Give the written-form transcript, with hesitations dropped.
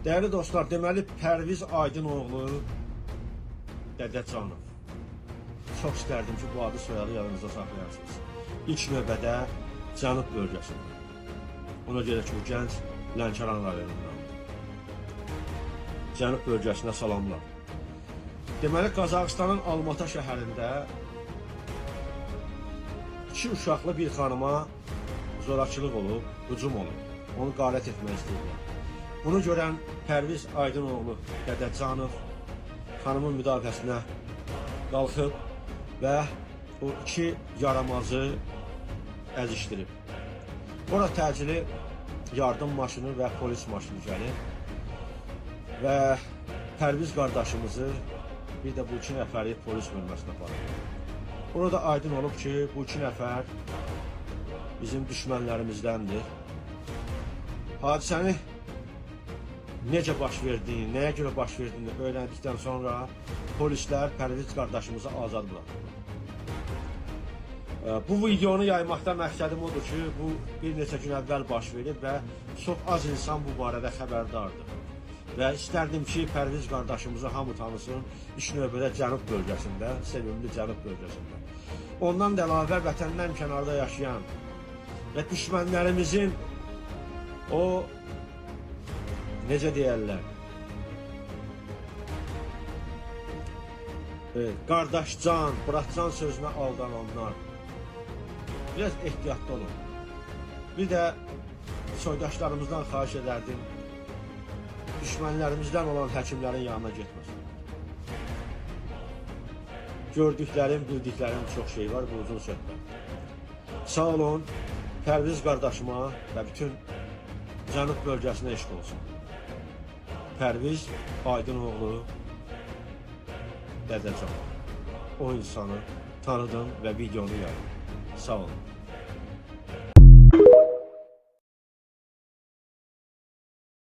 Değerli dostlar, deməli Pərviz Aydınoğlu Dədəcanov. Çox istərdim ki, bu adı soyadı yanınızda saxlayarsınız. İlk növbədə Cənub bölgəsində. Ona görə ki, bu gənc Lənkəran rayonundandır. Cənub bölgəsinə salamlar. Deməli, Qazaxıstanın Almatı şəhərində 2 uşaqlı bir xanıma zorakılıq olub, hücum olub. Onu qarət etmək istəyirlər. Bunu görən Pərviz Aydınoğlu Dədəcanov xanımın müdafiəsinə qalxıb və o 2 yaramazı əzişdirib. Ora təcili yardım maşını və polis maşını gəlir və Pərviz qardaşımızı bir də bu 2 nəfəri polis bölməsinə aparır. Orada aydın olub ki, bu 2 nəfər bizim düşmənlərimizdəndir. Hadisəni necə baş verdiğini, nəyə görə baş verdiğini öyrəndikdən sonra polislər Pərviz qardaşımızı azad bırakır. Bu videonu yaymaqda məqsədim odur ki, bu bir neçə gün əvvəl baş verib və çox az insan bu barədə xəbərdardır. Və istərdim ki, Pərviz qardaşımızı hamı tanısın, ilk növbədə Cənub bölgəsində, sevimli Cənub bölgəsində. Ondan da əlavə vətəndən kənarda yaşayan və düşmənlərimizin o necə deyərlər, qardaşcan, bıratcan sözünə aldananlar biraz ehtiyatlı olun. Bir də soydaşlarımızdan xahiş edərdim, düşmənlərimizdən olan həkimlərin yanına getməsin. Gördüklərim, bildiklərim çox şey var, bu uzun söhbət. Sağ olun, Pərviz qardaşıma və bütün Cənub bölgəsinə eşq olsun. Pərviz Aydınoğlu Dədəcanov. O insanı tanıdım və videonu yaydım. Sağ olun.